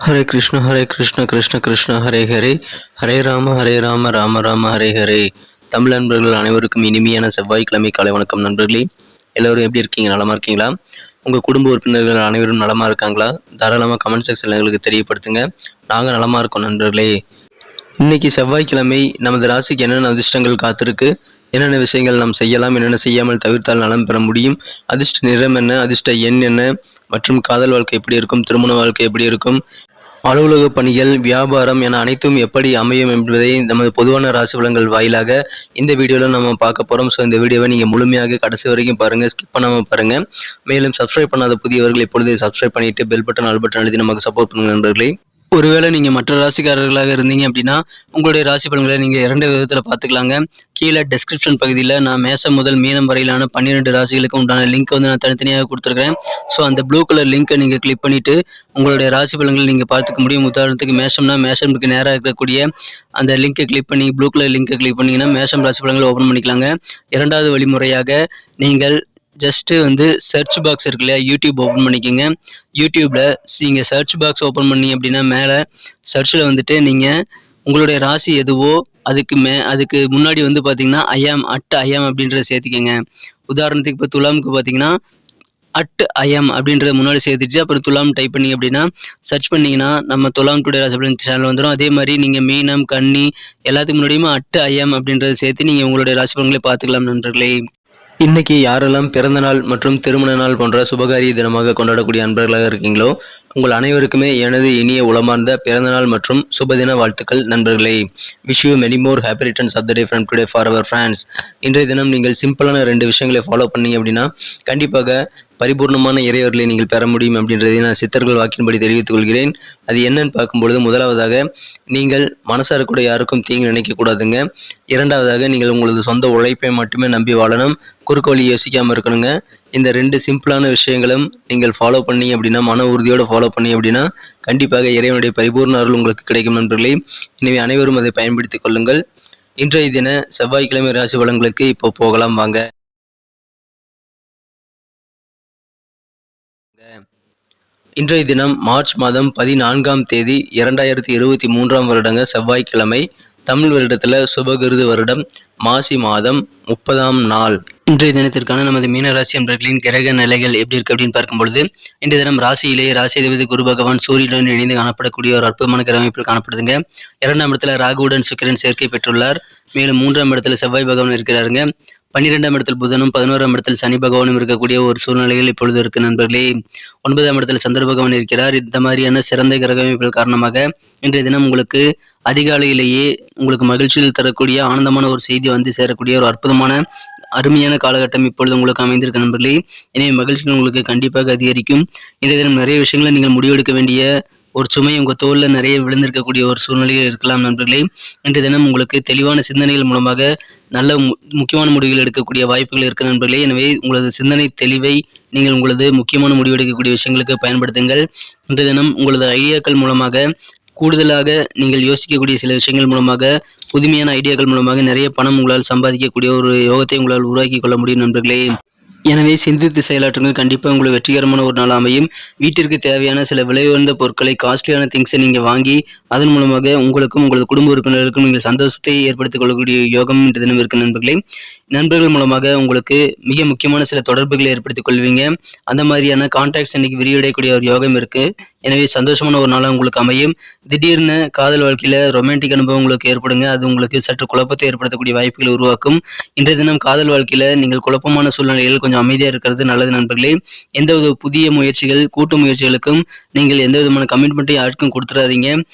ஹரே கிருஷ்ண கிருஷ்ண கிருஷ்ண ஹரே ஹரே, ஹரே ராம ராம ராம ஹரே ஹரே. தமிழ் நண்பர்கள் அனைவருக்கும் இனிமையான செவ்வாய்க்கிழமை காலை வணக்கம் நண்பர்களே. எல்லோரும் எப்படி இருக்கீங்க? நலமா இருக்கீங்களா? உங்கள் குடும்ப உறுப்பினர்கள் அனைவரும் நலமா இருக்காங்களா? தாராளமாக கமெண்ட் செக்ஷனில் எங்களுக்கு தெரியப்படுத்துங்க. நாங்கள் நலமா இருக்கோம் நண்பர்களே. இன்னைக்கு செவ்வாய்க்கிழமை நமது ராசிக்கு என்னென்ன அதிர்ஷ்டங்கள் காத்திருக்கு, என்னென்ன விஷயங்கள் நாம் செய்யலாம், என்னென்ன செய்யாமல் தவிர்த்தால் நலம் பெற முடியும், அதிர்ஷ்ட நிறம் என்ன, அதிர்ஷ்ட எண் என்ன, மற்றும் காதல் வாழ்க்கை எப்படி இருக்கும், திருமண வாழ்க்கை எப்படி இருக்கும், அலுவலக பணிகள், வியாபாரம் என அனைத்தும் எப்படி அமையும் என்பதை நமது பொதுவான ராசி பலன்கள் வாயிலாக இந்த வீடியோவில் நம்ம பார்க்க போகிறோம். ஸோ இந்த வீடியோவை நீங்கள் முழுமையாக கடைசி வரைக்கும் பாருங்கள், ஸ்கிப் பண்ணாமல் பாருங்கள். மேலும் சப்ஸ்கிரைப் பண்ணாத புதியவர்கள் இப்பொழுது சப்ஸ்கிரைப் பண்ணிவிட்டு பெல் பட்டன் ஆல் பட்டன் அழுத்தி நமக்கு சப்போர்ட் பண்ணுங்கள் நண்பர்களே. ஒருவேளை நீங்கள் மற்ற ராசிக்காரர்களாக இருந்தீங்க அப்படின்னா உங்களுடைய ராசி பலன்களை நீங்கள் 2 விதத்தில் பார்த்துக்கலாங்க. கீழே டெஸ்கிரிப்ஷன் பகுதியில் நான் மேசம் முதல் மீனம் வரையிலான 12 ராசிகளுக்கு உண்டான லிங்க் நான் தனித்தனியாக கொடுத்துருக்கேன். ஸோ அந்த ப்ளூ கலர் லிங்க்கை நீங்கள் கிளிக் பண்ணிவிட்டு உங்களுடைய ராசி பலன்களை நீங்கள் பார்த்துக்க முடியும். உதாரணத்துக்கு மேஷம்னா மேஷமுக்கு நேராக இருக்கக்கூடிய அந்த லிங்கை கிளிக் பண்ணி ப்ளூ கலர் லிங்கை கிளிக் பண்ணிங்கன்னா மேஷம் ராசி பலன்களை ஓப்பன் பண்ணிக்கலாங்க. 2வது வழிமுறையாக நீங்கள் ஜஸ்ட்டு சர்ச் பாக்ஸ் இருக்கு இல்லையா, யூடியூப் ஓப்பன் பண்ணிக்கோங்க. யூடியூப்பில் நீங்கள் சர்ச் பாக்ஸ் ஓப்பன் பண்ணி அப்படின்னா மேலே சர்ச்சில் நீங்கள் உங்களுடைய ராசி எதுவோ அதுக்கு முன்னாடி பார்த்தீங்கன்னா ஐயாம் அப்படின்றத சேர்த்திக்கோங்க. உதாரணத்துக்கு இப்போ துலாமுக்கு பார்த்தீங்கன்னா ஐஎம் அப்படின்றத முன்னாடி சேர்த்துட்டு அப்புறம் துலாம் டைப் பண்ணி அப்படின்னா சர்ச் பண்ணிங்கன்னா நம்ம துலாம் டுடே ராசி பலன் சேனல் வந்துடும். அதே மாதிரி நீங்கள் மீனம் கன்னி எல்லாத்துக்கு முன்னாடியுமே ஐஎம் அப்படின்றத சேர்த்து நீங்கள் உங்களுடைய ராசி பலன்களை பார்த்துக்கலாம் நண்பர்களே. இன்னைக்கு யாரெல்லாம் பிறந்த நாள் மற்றும் திருமண நாள் போன்ற சுபகாரிய தினமாக கொண்டாடக்கூடிய அன்பர்களாக இருக்கீங்களோ உங்கள் அனைவருக்குமே எனது இனிய உளமார்ந்த பிறந்தநாள் மற்றும் சுபதின வாழ்த்துக்கள் நண்பர்களே. Wish you many more happy returns of the day from today for our friends. இன்றைய தினம் நீங்கள் சிம்பிளான 2 விஷயங்களை ஃபாலோ பண்ணீங்க அப்படின்னா கண்டிப்பாக பரிபூர்ணமான இறைவர்களை நீங்கள் பெற முடியும் அப்படின்றதை நான் சித்தர்கள் வாக்கின்படி தெரிவித்துக் கொள்கிறேன். அது என்னன்னு பார்க்கும்பொழுது, முதலாவதாக நீங்கள் மனசார கூட யாருக்கும் தீங்கு நினைக்கக்கூடாதுங்க. 2வதாக நீங்கள் உங்களது சொந்த உழைப்பை மட்டுமே நம்பி வாழணும். குறுக்கு வழி யோசிக்காமல் இருக்கணுங்க. இந்த 2 சிம்பிளான விஷயங்களும் நீங்கள் ஃபாலோ பண்ணீங்க அப்படின்னா, மன உறுதியோடு ஃபாலோ பண்ணி அப்படின்னா கண்டிப்பாக இறைவனுடைய பரிபூர்ண அருள் உங்களுக்கு கிடைக்கும் நண்பர்களே. எனவே அனைவரும் அதை பயன்படுத்திக் கொள்ளுங்கள். இன்றைய தின செவ்வாய்க்கிழமை ராசி பலன்களுக்கு இப்போ போகலாம் வாங்க. இன்றைய தினம் மார்ச் மாதம் 14ஆம் தேதி 2023ஆம் வருடங்க செவ்வாய்க்கிழமை. தமிழ் வருடத்தில் சுபகிருது வருடம் மாசி மாதம் 30ஆம் நாள். இன்றைய தினத்திற்கான நமது மீனராசி அன்பர்களின் கிரக நிலைகள் எப்படி இருக்கு அப்படின்னு பார்க்கும்பொழுது, இன்றைய தினம் ராசியிலேயே ராசி அதிபதி குரு பகவான் சூரியனுடன் இணைந்து காணப்படக்கூடிய ஒரு அற்புதமான கிரக அமைப்பில் காணப்படுதுங்க. 2ஆம் இடத்துல ராகுவுடன் சுக்கிரன் சேர்க்கை பெற்றுள்ளார். மேலும் 3ஆம் இடத்துல செவ்வாய் பகவான் இருக்கிறாருங்க. 12ஆம் இடத்தில் புதனும் 11ஆம் இடத்தில் சனி பகவானும் இருக்கக்கூடிய ஒரு சூழ்நிலையில் இப்பொழுது இருக்கு நண்பர்களே. 9ஆம் இடத்தில் சந்திர பகவான் இருக்கிறார். இந்த மாதிரியான சிறந்த கிரக அமைப்புகள் காரணமாக இன்றைய தினம் உங்களுக்கு அதிகாலையிலேயே உங்களுக்கு மகிழ்ச்சியில் தரக்கூடிய ஆனந்தமான ஒரு செய்தி சேரக்கூடிய ஒரு அற்புதமான அருமையான காலகட்டம் இப்பொழுது உங்களுக்கு அமைந்திருக்க நண்பர்களே. எனவே மகிழ்ச்சிகள் உங்களுக்கு கண்டிப்பாக அதிகரிக்கும். இன்றைய தினம் நிறைய விஷயங்களை நீங்கள் முடிவெடுக்க வேண்டிய ஒரு சுமை உங்கள் தோளில் நிறைய விழுந்திருக்கக்கூடிய ஒரு சூழ்நிலையில் இருக்கலாம் நண்பர்களே. இன்றைய தினம் உங்களுக்கு தெளிவான சிந்தனைகள் மூலமாக நல்ல முக்கியமான முடிவுகள் எடுக்கக்கூடிய வாய்ப்புகள் இருக்கு நண்பர்களே. எனவே உங்களது சிந்தனை தெளிவை நீங்கள் உங்களது முக்கியமான முடிவெடுக்கக்கூடிய விஷயங்களுக்கு பயன்படுத்துங்கள். இன்றைய தினம் உங்களது ஐடியாக்கள் மூலமாக கூடுதலாக நீங்கள் யோசிக்கக்கூடிய சில விஷயங்கள் மூலமாக புதுமையான ஐடியாக்கள் மூலமாக நிறைய பணம் உங்களால் சம்பாதிக்கக்கூடிய ஒரு யோகத்தை உங்களால் உருவாக்கி கொள்ள முடியும் நண்பர்களே. எனவே சிந்தித்து செயலாற்றுங்கள். கண்டிப்பாக உங்களுக்கு வெற்றிகரமான ஒரு நாள் அமையும். வீட்டிற்கு தேவையான சில விலை உயர்ந்த பொருட்களை, காஸ்ட்லியான திங்ஸை நீங்கள் வாங்கி அதன் மூலமாக உங்களுக்கும் உங்களது குடும்ப உறுப்பினர்களுக்கும் நீங்கள் சந்தோஷத்தை ஏற்படுத்திக் கொள்ளக்கூடிய யோகம் இன்று தினம் இருக்கு நண்பர்களே. நண்பர்கள் மூலமாக உங்களுக்கு மிக முக்கியமான சில தொடர்புகளை ஏற்படுத்திக் கொள்வீங்க. அந்த மாதிரியான கான்டாக்ட்ஸ் இன்னைக்கு விரிவடையக்கூடிய ஒரு யோகம் இருக்கு. எனவே சந்தோஷமான ஒரு நாளாக உங்களுக்கு அமையும். திடீர்னு காதல் வாழ்க்கையில ரொமான்டிக் அனுபவம் உங்களுக்கு ஏற்படுங்க. அது உங்களுக்கு சற்று குழப்பத்தை ஏற்படுத்தக்கூடிய வாய்ப்புகளை உருவாக்கும். இன்றைய தினம் காதல் வாழ்க்கையில நீங்கள் குழப்பமான சூழ்நிலைகள் கொஞ்சம் அமைதியாக இருக்கிறது நல்லது நண்பர்களே. எந்தவித புதிய முயற்சிகள், கூட்டு முயற்சிகளுக்கும் நீங்கள் எந்த விதமான கமிட்மெண்ட்டையும் யாருக்கும் கொடுத்துடாதீங்க.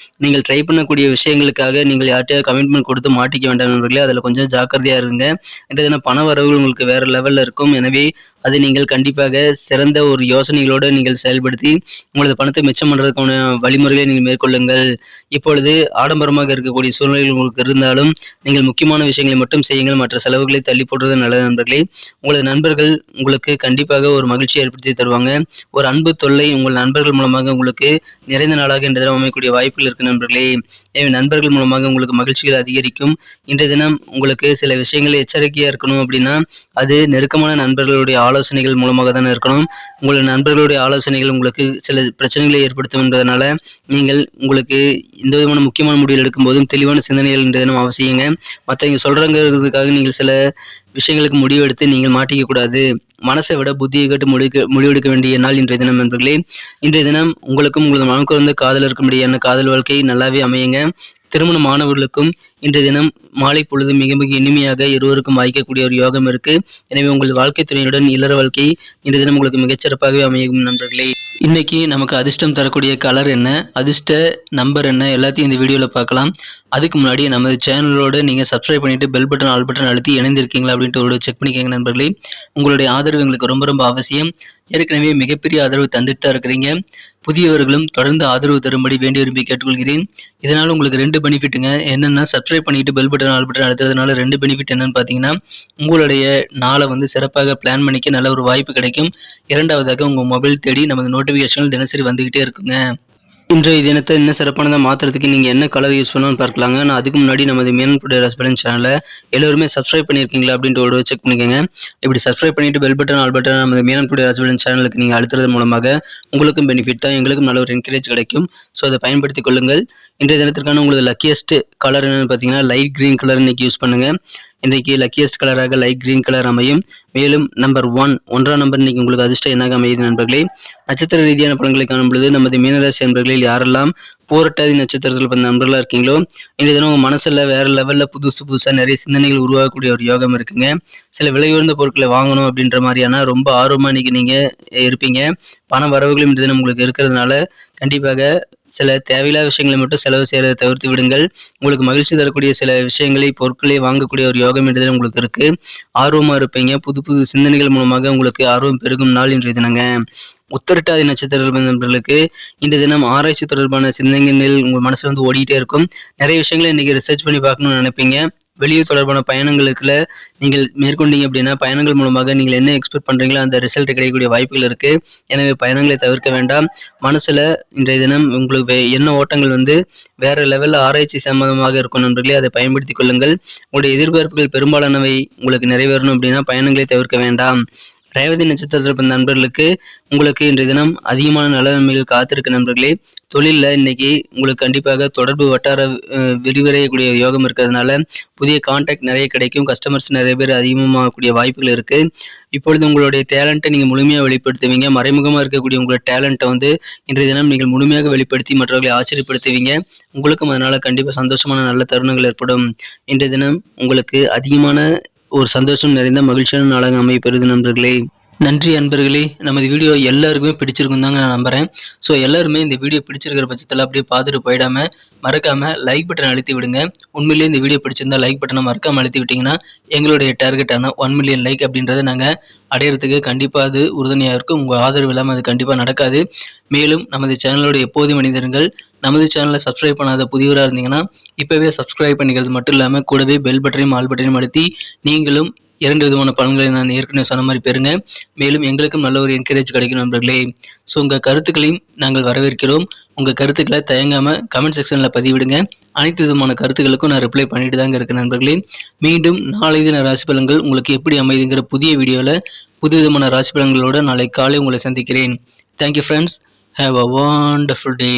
நீங்கள் ட்ரை பண்ணக்கூடிய விஷயங்களுக்காக நீங்கள் யார்ட்டையாவது கமிட்மெண்ட் கொடுத்து மாட்டிக்க வேண்டாம் நண்பர்களே. அதில் கொஞ்சம் ஜாக்கிரதையாக இருங்க. இன்றைய தினம் பண வரவுகள் உங்களுக்கு வேற லெவலில் இருக்கும். எனவே அது நீங்கள் கண்டிப்பாக சிறந்த ஒரு யோசனைகளோடு நீங்கள் செயல்படுத்தி உங்களது பணத்தை மிச்சம் பண்ணுறதுக்கான வழிமுறைகளை நீங்கள் மேற்கொள்ளுங்கள். இப்பொழுது ஆடம்பரமாக இருக்கக்கூடிய சூழ்நிலைகள் உங்களுக்கு இருந்தாலும் நீங்கள் முக்கியமான விஷயங்களை மட்டும் செய்யுங்கள். மற்ற செலவுகளை தள்ளி போடுறது நல்லது நண்பர்களே. உங்களது நண்பர்கள் உங்களுக்கு கண்டிப்பாக ஒரு மகிழ்ச்சியை ஏற்படுத்தி தருவாங்க. ஒரு அன்பு தொல்லை உங்கள் நண்பர்கள் மூலமாக உங்களுக்கு நிறைந்த நாளாக இன்றைய தினம் அமைக்கக்கூடிய வாய்ப்புகள் இருக்கு நண்பர்களே. எனவே நண்பர்கள் மூலமாக உங்களுக்கு மகிழ்ச்சிகள் அதிகரிக்கும். இன்றைய தினம் உங்களுக்கு சில விஷயங்களை எச்சரிக்கையாக இருக்கணும் அப்படின்னா அது நெருக்கமான நண்பர்களுடைய ஆலோசனைகள் மூலமாக தானே இருக்கணும். உங்கள் நண்பர்களுடைய ஆலோசனைகள் உங்களுக்கு சில பிரச்சனைகளை ஏற்படுத்தும் என்பதனால நீங்கள் உங்களுக்கு எந்த விதமான முக்கியமான முடிவுகள் எடுக்கும்போதும் தெளிவான சிந்தனைகள் இன்றைய தினம் அவசியங்க. மற்றவங்க சொல்கிறாங்கிறதுக்காக நீங்கள் சில விஷயங்களுக்கு முடிவெடுத்து நீங்கள் மாட்டிக்க கூடாது. மனசை விட புத்தியை கேட்டு முடிவெடுக்க வேண்டிய நாள் இன்றைய தினம் நண்பர்களே. இன்றைய தினம் உங்களுக்கும் உங்களது மனம் குறைந்த காதலருக்கும் இடையான காதல் வாழ்க்கை நல்லாவே அமையுங்க. திருமணமானவர்களுக்கும் இன்றைய தினம் மாலை பொழுது மிக மிக இனிமையாக இருவருக்கும் வாய்க்கக்கூடிய ஒரு யோகம் இருக்கு. எனவே உங்கள் வாழ்க்கை துணையுடன் இல்லற வாழ்க்கை இன்றைய தினம் உங்களுக்கு மிகச்சிறப்பாகவே அமையும் நண்பர்களே. இன்னைக்கு நமக்கு அதிர்ஷ்டம் தரக்கூடிய கலர் என்ன, அதிர்ஷ்ட நம்பர் என்ன, எல்லாத்தையும் இந்த வீடியோவில் பார்க்கலாம். அதுக்கு முன்னாடி நமது சேனலோட நீங்கள் சப்ஸ்கிரைப் பண்ணிட்டு பெல் பட்டன் ஆல் பட்டன் அழுத்தி இணைந்திருக்கீங்களா அப்படின்ட்டு ஒரு செக் பண்ணிக்கோங்க நண்பர்களே. உங்களுடைய ஆதரவு எங்களுக்கு ரொம்ப ரொம்ப அவசியம். ஏற்கனவே மிகப்பெரிய ஆதரவு தந்துட்டு தான் இருக்கிறீங்க. புதியவர்களும் தொடர்ந்து ஆதரவு தரும்படி வேண்டி விரும்பி கேட்டுக்கொள்கிறேன். இதனால் உங்களுக்கு 2 பெனிஃபிட்டுங்க. என்னென்னா சப்ஸ்கிரைப் பண்ணிட்டு பெல் பட்டன் ஆல் பட்டன் அழுத்துறதுனால 2 பெனிஃபிட் என்னன்னு பார்த்தீங்கன்னா, உங்களுடைய நாளை சிறப்பாக பிளான் பண்ணிக்க நல்ல ஒரு வாய்ப்பு கிடைக்கும். இரண்டாவதாக உங்கள் மொபைல் தேடி நமது நோட்டிஃபிகேஷன்கள் தினசரி வந்துக்கிட்டே இருக்குங்க. இன்றைய தினத்தை இன்னும் சிறப்பானதாக மாற்றுறதுக்கு நீங்கள் என்ன கலர் யூஸ் பண்ணணும்னு பார்க்கலாங்க. நான் அதுக்கு முன்னாடி நமது மேனன் டுடே ரெஸ்பான்ஸ் சேனலை எல்லோருமே சப்ஸ்கிரைப் பண்ணியிருக்கீங்களா அப்படின்ட்டு ஒரு செக் பண்ணிக்கோங்க. இப்படி சப்ஸ்கிரைப் பண்ணிட்டு பெல் பட்டன் ஆல் பட்டன் நமது மேனன் டுடே ரெஸ்பான்ஸ் சேனலுக்கு நீங்கள் அழுத்துறது மூலமாக உங்களுக்கும் பெனிஃபிட் தான், எங்களுக்கும் நல்ல ஒரு என்கரேஜ் கிடைக்கும். ஸோ அதை பயன்படுத்திக் கொள்ளுங்கள். இன்றைய தினத்திற்கான உங்களது லக்கியஸ்ட் கலர் என்னென்னு பார்த்தீங்கன்னா லைட் க்ரீன் கலர் இன்றைக்கி யூஸ் பண்ணுங்கள். இன்றைக்கி லக்கியஸ்ட் கலராக லைட் க்ரீன் கலர் அமையும். மேலும் நம்பர் 1 நம்பர் இன்றைக்கி உங்களுக்கு அதிர்ஷ்டம் என்னாக அமையுது நண்பர்களே. நட்சத்திர ரீதியான பலன்களை காணும் பொழுது நமது மீனராசி நண்பர்களில் யாரெல்லாம் போராட்டாதி நட்சத்திரத்தில் பிறந்த நண்பர்களாக இருக்கீங்களோ இன்றைய தினம் உங்கள் மனசில் வேறு லெவலில் புதுசாக நிறைய சிந்தனைகள் உருவாகக்கூடிய ஒரு யோகம் இருக்குங்க. சில விலை உயர்ந்த பொருட்களை வாங்கணும் அப்படின்ற மாதிரியான ரொம்ப ஆர்வமாக இன்றைக்கி நீங்கள் இருப்பீங்க. பண வரவுகளும் இன்றைய தினம் உங்களுக்கு இருக்கிறதுனால கண்டிப்பாக சில தேவையில்லாத விஷயங்களை மட்டும் செலவு செய்யறதை தவிர்த்து விடுங்கள். உங்களுக்கு மகிழ்ச்சி தரக்கூடிய சில விஷயங்களை பொருட்களை வாங்கக்கூடிய ஒரு யோகம் இன்றைய தினம் உங்களுக்கு இருக்கு. ஆர்வமாக இருப்பீங்க. புது புது சிந்தனைகள் மூலமாக உங்களுக்கு ஆர்வம் பெருகும் நாள் இன்றைய தினங்க. உத்திரட்டாதி நட்சத்திர நண்பர்களுக்கு இந்த தினம் ஆராய்ச்சி தொடர்பான சிந்தனைகள் உங்கள் மனசுல ஓடிட்டே இருக்கும். நிறைய விஷயங்களை இன்னைக்கு ரிசர்ச் பண்ணி பார்க்கணும்னு நினைப்பீங்க. வெளியூர் தொடர்பான பயணங்களுக்குள்ள நீங்கள் மேற்கொண்டீங்க அப்படின்னா பயணங்கள் மூலமாக நீங்கள் என்ன எக்ஸ்பெக்ட் பண்ணுறீங்களோ அந்த ரிசல்ட் கிடைக்கக்கூடிய வாய்ப்புகள் இருக்குது. எனவே பயணங்களை தவிர்க்க வேண்டாம். மனசில் இன்றைய தினம் உங்களுக்கு என்ன ஓட்டங்கள் வேறு லெவலில் ஆராய்ச்சி சம்பந்தமாக இருக்கும் நண்பர்களே, அதை பயன்படுத்தி கொள்ளுங்கள். உங்களுடைய எதிர்பார்ப்புகள் பெரும்பாலானவை உங்களுக்கு நிறைவேறணும் அப்படின்னா பயணங்களை தவிர்க்க வேண்டாம். ரேவதி நட்சத்திரத்தில் பிறந்த நண்பர்களுக்கு உங்களுக்கு இன்றைய தினம் அதிகமான நல்ல நன்மைகள் காத்திருக்கு நண்பர்களே. தொழிலில் இன்னைக்கு உங்களுக்கு கண்டிப்பாக தொடர்பு வட்டார விரிவடையக்கூடிய யோகம் இருக்கிறதுனால புதிய கான்டாக்ட் நிறைய கிடைக்கும். கஸ்டமர்ஸ் நிறைய பேர் அதிகமாகக்கூடிய வாய்ப்புகள் இருக்குது. இப்பொழுது உங்களுடைய டேலண்ட்டை நீங்கள் முழுமையாக வெளிப்படுத்துவீங்க. மறைமுகமாக இருக்கக்கூடிய உங்களோட டேலண்ட்டை இன்றைய தினம் நீங்கள் முழுமையாக வெளிப்படுத்தி மற்றவர்களை ஆச்சரியப்படுத்துவீங்க. உங்களுக்கும் அதனால் கண்டிப்பாக சந்தோஷமான நல்ல தருணங்கள் ஏற்படும். இன்றைய தினம் உங்களுக்கு அதிகமான ஒரு சந்தோஷம் நிறைந்த மகிழ்ச்சியான நாளாக அமைப்பெறுது நண்பர்களே. நன்றி அன்பர்களே. நமது வீடியோ எல்லாருக்குமே பிடிச்சிருக்கும் தாங்க நான் நம்புகிறேன். ஸோ எல்லாருமே இந்த வீடியோ பிடிச்சிருக்கிற பட்சத்தில் அப்படியே பார்த்துட்டு போயிடாமல் மறக்காமல் லைக் பட்டன் அழுத்தி விடுங்க. உண்மையிலேயே இந்த வீடியோ பிடிச்சிருந்தா லைக் பட்டனை மறக்காமல் அழுத்தி விட்டிங்கன்னா எங்களுடைய டார்கெட்டான 1 மில்லியன் லைக் அப்படின்றத நாங்கள் அடையிறதுக்கு கண்டிப்பாக அது உறுதுணையாக இருக்கும். உங்கள் ஆதரவு இல்லாமல் அது கண்டிப்பாக நடக்காது. மேலும் நமது சேனலோட எப்போதும் மனிதர்கள் நமது சேனலை சப்ஸ்கிரைப் பண்ணாத புதியவராக இருந்தீங்கன்னா இப்போவே சப்ஸ்கிரைப் பண்ணிக்கிறது மட்டும் இல்லாமல் கூடவே பெல் பட்டனையும் ஆல் பட்டனையும் அழுத்தி நீங்களும் 2 விதமான பலன்களை நான் ஏற்கனவே சொன்ன மாதிரி பெறுங்க. மேலும் எங்களுக்கும் நல்ல ஒரு என்கரேஜ் கிடைக்கும் நண்பர்களே. ஸோ உங்கள் கருத்துக்களையும் நாங்கள் வரவேற்கிறோம். உங்கள் கருத்துக்களை தயங்காமல் கமெண்ட் செக்ஷனில் பதிவிடுங்க. அனைத்து விதமான கருத்துக்களுக்கும் நான் ரிப்ளை பண்ணிட்டு தாங்க இருக்கேன் நண்பர்களே. மீண்டும் நாளை தின ராசி பலன்கள் உங்களுக்கு எப்படி அமைதுங்கிற புதிய வீடியோவில் புது விதமான ராசி பலன்களோடு நாளை காலை உங்களை சந்திக்கிறேன். Thank you friends. Have a wonderful day.